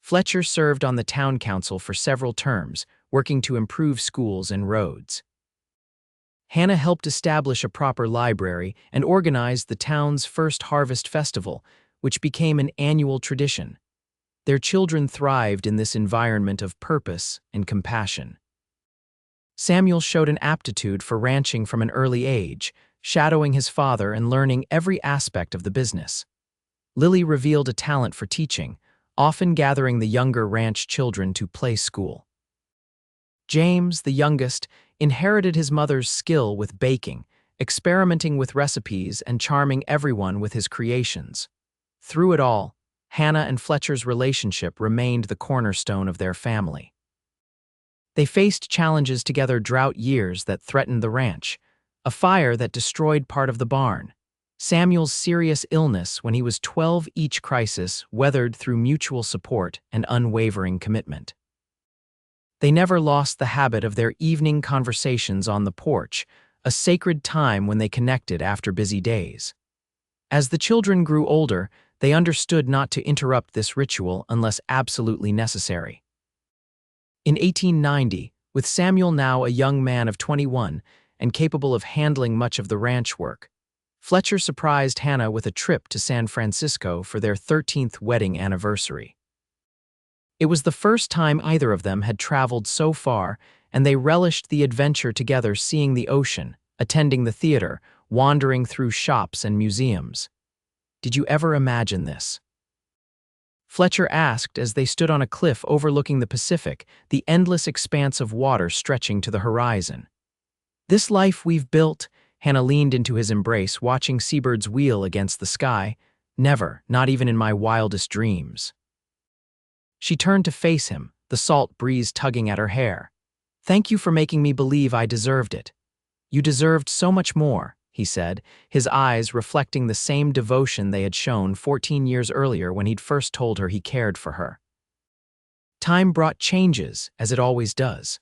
Fletcher served on the town council for several terms, working to improve schools and roads. Hannah helped establish a proper library and organized the town's first harvest festival, which became an annual tradition. Their children thrived in this environment of purpose and compassion. Samuel showed an aptitude for ranching from an early age, shadowing his father and learning every aspect of the business. Lily revealed a talent for teaching, often gathering the younger ranch children to play school. James, the youngest, inherited his mother's skill with baking, experimenting with recipes and charming everyone with his creations. Through it all, Hannah and Fletcher's relationship remained the cornerstone of their family. They faced challenges together: drought years that threatened the ranch, a fire that destroyed part of the barn, Samuel's serious illness when he was 12. Each crisis weathered through mutual support and unwavering commitment. They never lost the habit of their evening conversations on the porch, a sacred time when they connected after busy days. As the children grew older, they understood not to interrupt this ritual unless absolutely necessary. In 1890, with Samuel now a young man of 21 and capable of handling much of the ranch work, Fletcher surprised Hannah with a trip to San Francisco for their 13th wedding anniversary. It was the first time either of them had traveled so far, and they relished the adventure together, seeing the ocean, attending the theater, wandering through shops and museums. "Did you ever imagine this?" Fletcher asked as they stood on a cliff overlooking the Pacific, the endless expanse of water stretching to the horizon. "This life we've built," Hannah leaned into his embrace, watching seabirds wheel against the sky. "Never, not even in my wildest dreams." She turned to face him, the salt breeze tugging at her hair. "Thank you for making me believe I deserved it." "You deserved so much more," he said, his eyes reflecting the same devotion they had shown 14 years earlier when he'd first told her he cared for her. Time brought changes, as it always does.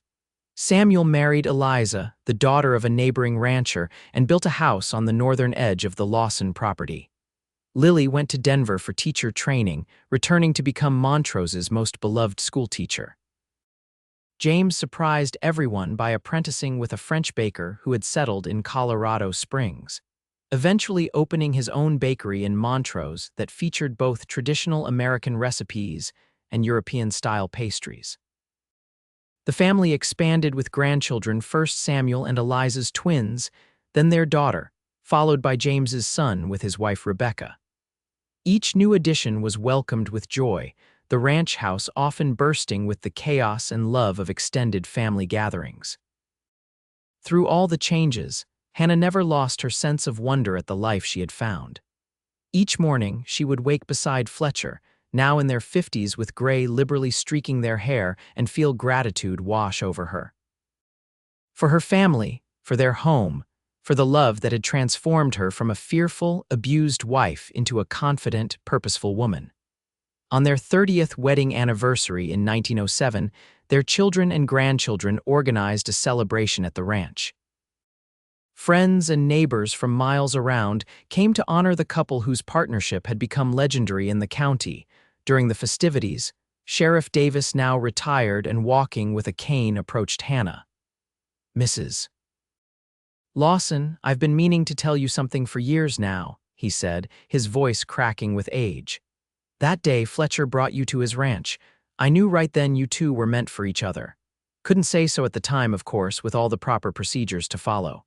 Samuel married Eliza, the daughter of a neighboring rancher, and built a house on the northern edge of the Lawson property. Lily went to Denver for teacher training, returning to become Montrose's most beloved schoolteacher. James surprised everyone by apprenticing with a French baker who had settled in Colorado Springs, eventually opening his own bakery in Montrose that featured both traditional American recipes and European-style pastries. The family expanded with grandchildren, first Samuel and Eliza's twins, then their daughter, followed by James's son with his wife Rebecca. Each new addition was welcomed with joy, the ranch house often bursting with the chaos and love of extended family gatherings. Through all the changes, Hannah never lost her sense of wonder at the life she had found. Each morning, she would wake beside Fletcher, now in their 50s with gray liberally streaking their hair, and feel gratitude wash over her. For her family, for their home, for the love that had transformed her from a fearful, abused wife into a confident, purposeful woman. On their 30th wedding anniversary in 1907, their children and grandchildren organized a celebration at the ranch. Friends and neighbors from miles around came to honor the couple whose partnership had become legendary in the county. During the festivities, Sheriff Davis, now retired and walking with a cane, approached Hannah. "Mrs. Lawson, I've been meaning to tell you something for years now," he said, his voice cracking with age. "That day Fletcher brought you to his ranch. I knew right then you two were meant for each other. Couldn't say so at the time, of course, with all the proper procedures to follow.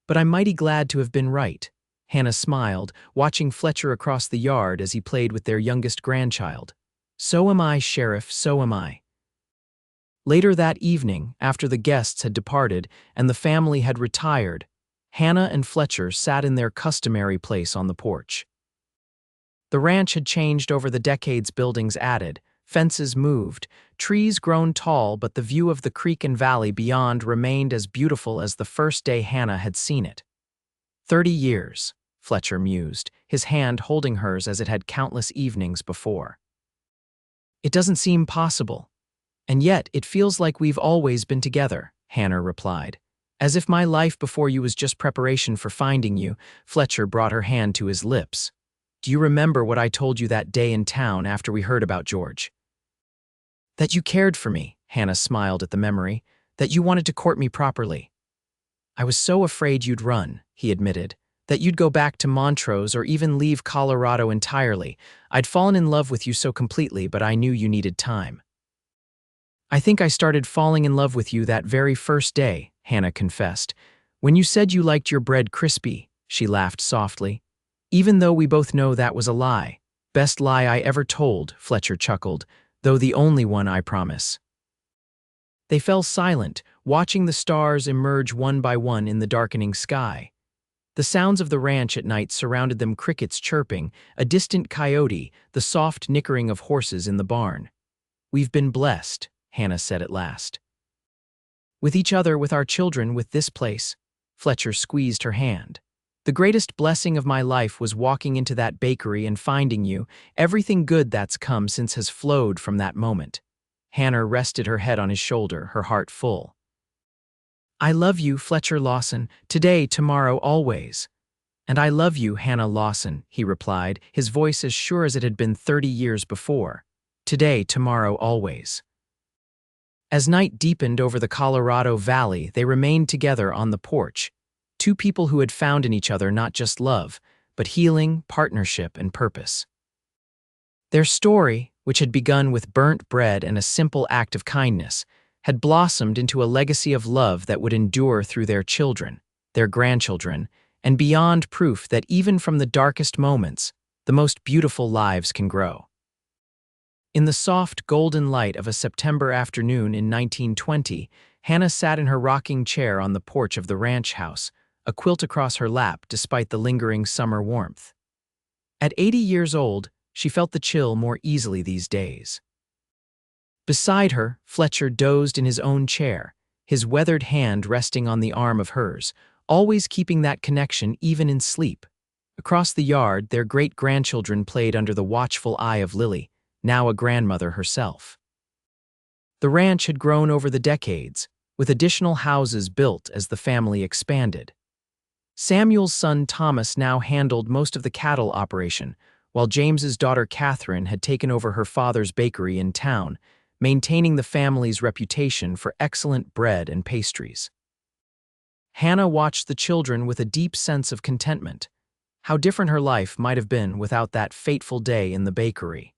But I'm mighty glad to have been right." Hannah smiled, watching Fletcher across the yard as he played with their youngest grandchild. "So am I, Sheriff, so am I." Later that evening, after the guests had departed and the family had retired, Hannah and Fletcher sat in their customary place on the porch. The ranch had changed over the decades, buildings added, fences moved, trees grown tall, but the view of the creek and valley beyond remained as beautiful as the first day Hannah had seen it. 30 years, Fletcher mused, his hand holding hers as it had countless evenings before. "It doesn't seem possible. And yet it feels like we've always been together," Hannah replied. "As if my life before you was just preparation for finding you." Fletcher brought her hand to his lips. "Do you remember what I told you that day in town after we heard about George? That you cared for me," Hannah smiled at the memory, "that you wanted to court me properly." "I was so afraid you'd run," he admitted, "that you'd go back to Montrose or even leave Colorado entirely. I'd fallen in love with you so completely, but I knew you needed time." "I think I started falling in love with you that very first day," Hannah confessed. "When you said you liked your bread crispy," she laughed softly. "Even though we both know that was a lie. Best lie I ever told," Fletcher chuckled, "though the only one, I promise." They fell silent, watching the stars emerge one by one in the darkening sky. The sounds of the ranch at night surrounded them, crickets chirping, a distant coyote, the soft nickering of horses in the barn. "We've been blessed," Hannah said at last. "With each other, with our children, with this place." Fletcher squeezed her hand. "The greatest blessing of my life was walking into that bakery and finding you. Everything good that's come since has flowed from that moment." Hannah rested her head on his shoulder, her heart full. "I love you, Fletcher Lawson, today, tomorrow, always." "And I love you, Hannah Lawson," he replied, his voice as sure as it had been 30 years before. "Today, tomorrow, always." As night deepened over the Colorado Valley, they remained together on the porch, two people who had found in each other not just love, but healing, partnership, and purpose. Their story, which had begun with burnt bread and a simple act of kindness, had blossomed into a legacy of love that would endure through their children, their grandchildren, and beyond, proof that even from the darkest moments, the most beautiful lives can grow. In the soft, golden light of a September afternoon in 1920, Hannah sat in her rocking chair on the porch of the ranch house, a quilt across her lap despite the lingering summer warmth. At 80 years old, she felt the chill more easily these days. Beside her, Fletcher dozed in his own chair, his weathered hand resting on the arm of hers, always keeping that connection even in sleep. Across the yard, their great-grandchildren played under the watchful eye of Lily, now a grandmother herself. The ranch had grown over the decades, with additional houses built as the family expanded. Samuel's son Thomas now handled most of the cattle operation, while James's daughter Catherine had taken over her father's bakery in town, maintaining the family's reputation for excellent bread and pastries. Hannah watched the children with a deep sense of contentment. How different her life might have been without that fateful day in the bakery.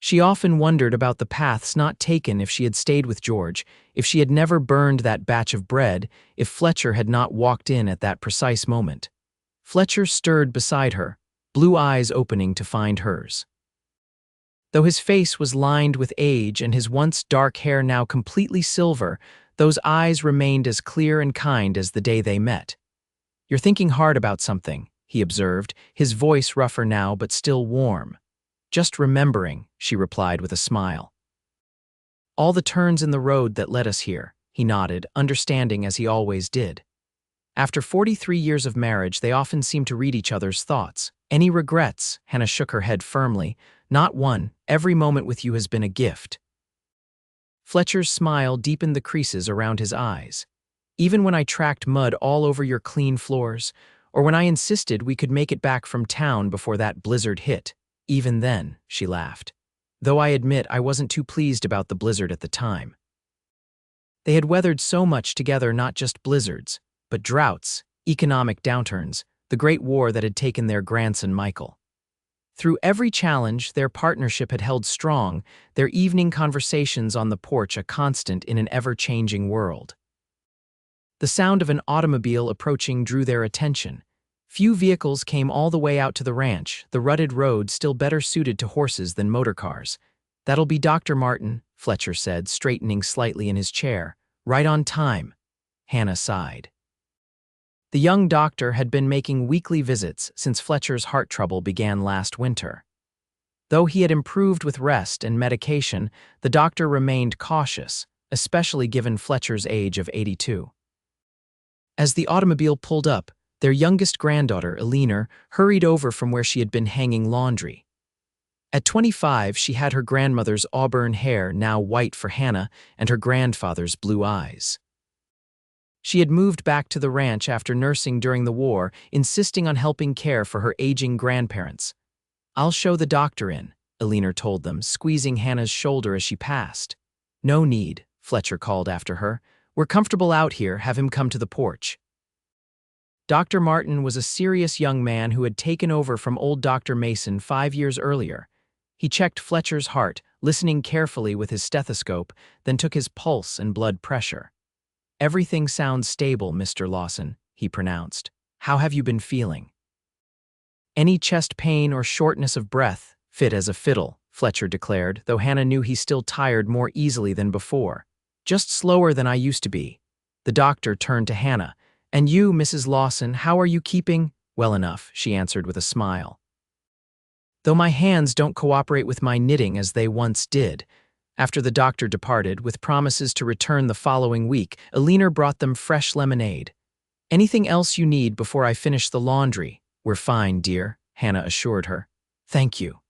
She often wondered about the paths not taken if she had stayed with George, if she had never burned that batch of bread, if Fletcher had not walked in at that precise moment. Fletcher stirred beside her, blue eyes opening to find hers. Though his face was lined with age and his once dark hair now completely silver, those eyes remained as clear and kind as the day they met. "You're thinking hard about something," he observed, his voice rougher now but still warm. "Just remembering," she replied with a smile. "All the turns in the road that led us here," he nodded, understanding as he always did. After 43 years of marriage, they often seemed to read each other's thoughts. "Any regrets?" Hannah shook her head firmly. "Not one. Every moment with you has been a gift." Fletcher's smile deepened the creases around his eyes. "Even when I tracked mud all over your clean floors, or when I insisted we could make it back from town before that blizzard hit, even then," she laughed. "Though I admit I wasn't too pleased about the blizzard at the time." They had weathered so much together, not just blizzards, but droughts, economic downturns, the Great War that had taken their grandson Michael. Through every challenge, their partnership had held strong, their evening conversations on the porch a constant in an ever-changing world. The sound of an automobile approaching drew their attention. Few vehicles came all the way out to the ranch, the rutted road still better suited to horses than motorcars. "That'll be Dr. Martin," Fletcher said, straightening slightly in his chair. "Right on time." Hannah sighed. The young doctor had been making weekly visits since Fletcher's heart trouble began last winter. Though he had improved with rest and medication, the doctor remained cautious, especially given Fletcher's age of 82. As the automobile pulled up, their youngest granddaughter, Eleanor, hurried over from where she had been hanging laundry. At 25, she had her grandmother's auburn hair, now white for Hannah, and her grandfather's blue eyes. She had moved back to the ranch after nursing during the war, insisting on helping care for her aging grandparents. "I'll show the doctor in," Eleanor told them, squeezing Hannah's shoulder as she passed. "No need," Fletcher called after her. "We're comfortable out here, have him come to the porch." Dr. Martin was a serious young man who had taken over from old Dr. Mason 5 years earlier. He checked Fletcher's heart, listening carefully with his stethoscope, then took his pulse and blood pressure. "Everything sounds stable, Mr. Lawson," he pronounced. "How have you been feeling?" "Any chest pain or shortness of breath, fit as a fiddle," Fletcher declared, though Hannah knew he still tired more easily than before. "Just slower than I used to be." The doctor turned to Hannah. "And you, Mrs. Lawson, how are you keeping?" "Well enough," she answered with a smile. "Though my hands don't cooperate with my knitting as they once did." After the doctor departed, with promises to return the following week, Eleanor brought them fresh lemonade. "Anything else you need before I finish the laundry?" "We're fine, dear," Hannah assured her. "Thank you."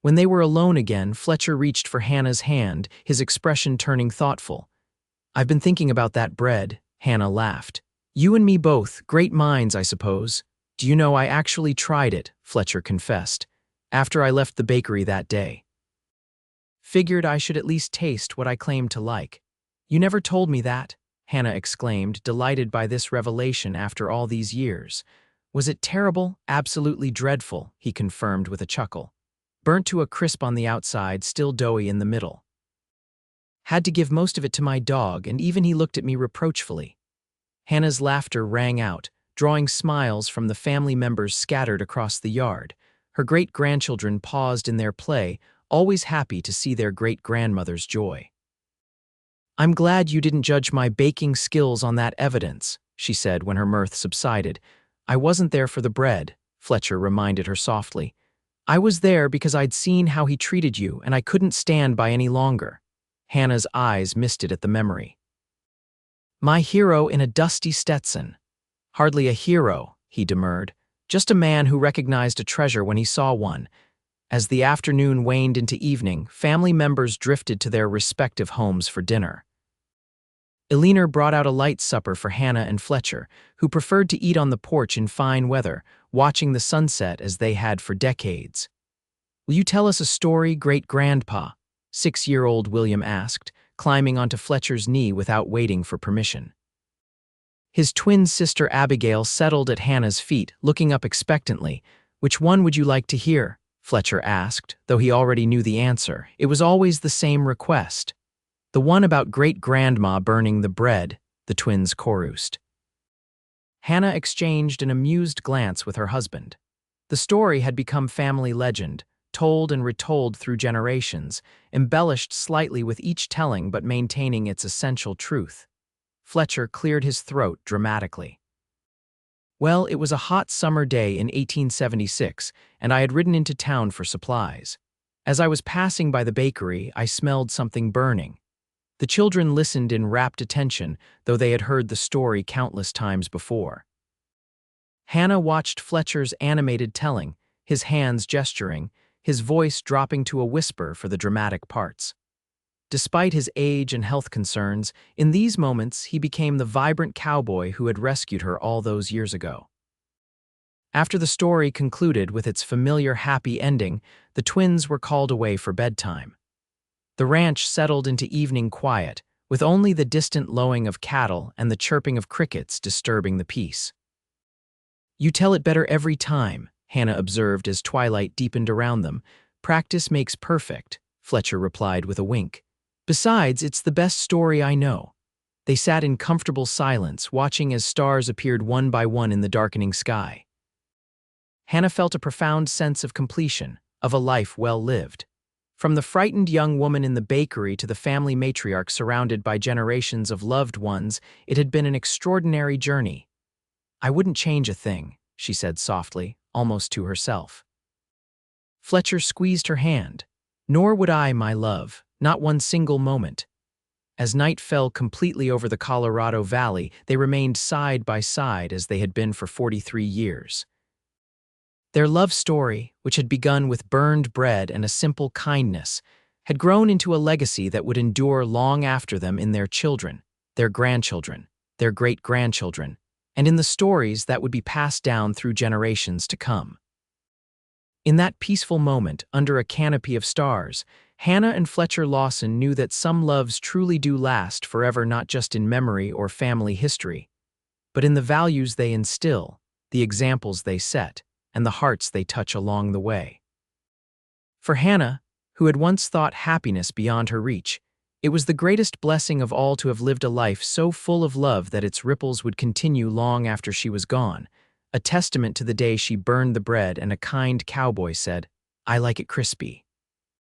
When they were alone again, Fletcher reached for Hannah's hand, his expression turning thoughtful. "I've been thinking about that bread," Hannah laughed. "You and me both, great minds, I suppose." "Do you know, I actually tried it," Fletcher confessed, "after I left the bakery that day. Figured I should at least taste what I claimed to like." "You never told me that," Hannah exclaimed, delighted by this revelation after all these years. "Was it terrible, absolutely dreadful?" he confirmed with a chuckle. "Burnt to a crisp on the outside, still doughy in the middle. Had to give most of it to my dog, and even he looked at me reproachfully." Hannah's laughter rang out, drawing smiles from the family members scattered across the yard. Her great-grandchildren paused in their play, always happy to see their great-grandmother's joy. "I'm glad you didn't judge my baking skills on that evidence," she said when her mirth subsided. "I wasn't there for the bread," Fletcher reminded her softly. "I was there because I'd seen how he treated you, and I couldn't stand by any longer." Hannah's eyes misted at the memory. "My hero in a dusty Stetson." "Hardly a hero," he demurred. "Just a man who recognized a treasure when he saw one." As the afternoon waned into evening, family members drifted to their respective homes for dinner. Eleanor brought out a light supper for Hannah and Fletcher, who preferred to eat on the porch in fine weather, watching the sunset as they had for decades. "Will you tell us a story, great-grandpa?" 6-year-old William asked, climbing onto Fletcher's knee without waiting for permission. His twin sister Abigail settled at Hannah's feet, looking up expectantly. "Which one would you like to hear?" Fletcher asked, though he already knew the answer. It was always the same request. "The one about great-grandma burning the bread," the twins chorused. Hannah exchanged an amused glance with her husband. The story had become family legend, told and retold through generations, embellished slightly with each telling but maintaining its essential truth. Fletcher cleared his throat dramatically. Well, it was a hot summer day in 1876, and I had ridden into town for supplies. As I was passing by the bakery, I smelled something burning. The children listened in rapt attention, though they had heard the story countless times before. Hannah watched Fletcher's animated telling, his hands gesturing, his voice dropping to a whisper for the dramatic parts. Despite his age and health concerns, in these moments he became the vibrant cowboy who had rescued her all those years ago. After the story concluded with its familiar happy ending, the twins were called away for bedtime. The ranch settled into evening quiet, with only the distant lowing of cattle and the chirping of crickets disturbing the peace. "You tell it better every time," Hannah observed as twilight deepened around them. "Practice makes perfect," Fletcher replied with a wink. "Besides, it's the best story I know." They sat in comfortable silence, watching as stars appeared one by one in the darkening sky. Hannah felt a profound sense of completion, of a life well lived. From the frightened young woman in the bakery to the family matriarch surrounded by generations of loved ones, it had been an extraordinary journey. "I wouldn't change a thing," she said softly, almost to herself. Fletcher squeezed her hand. "Nor would I, my love, not one single moment." As night fell completely over the Colorado Valley, they remained side by side as they had been for 43 years. Their love story, which had begun with burned bread and a simple kindness, had grown into a legacy that would endure long after them in their children, their grandchildren, their great-grandchildren, and in the stories that would be passed down through generations to come. In that peaceful moment, under a canopy of stars, Hannah and Fletcher Lawson knew that some loves truly do last forever, not just in memory or family history, but in the values they instill, the examples they set, and the hearts they touch along the way. For Hannah, who had once thought happiness beyond her reach, it was the greatest blessing of all to have lived a life so full of love that its ripples would continue long after she was gone, a testament to the day she burned the bread and a kind cowboy said, "I like it crispy."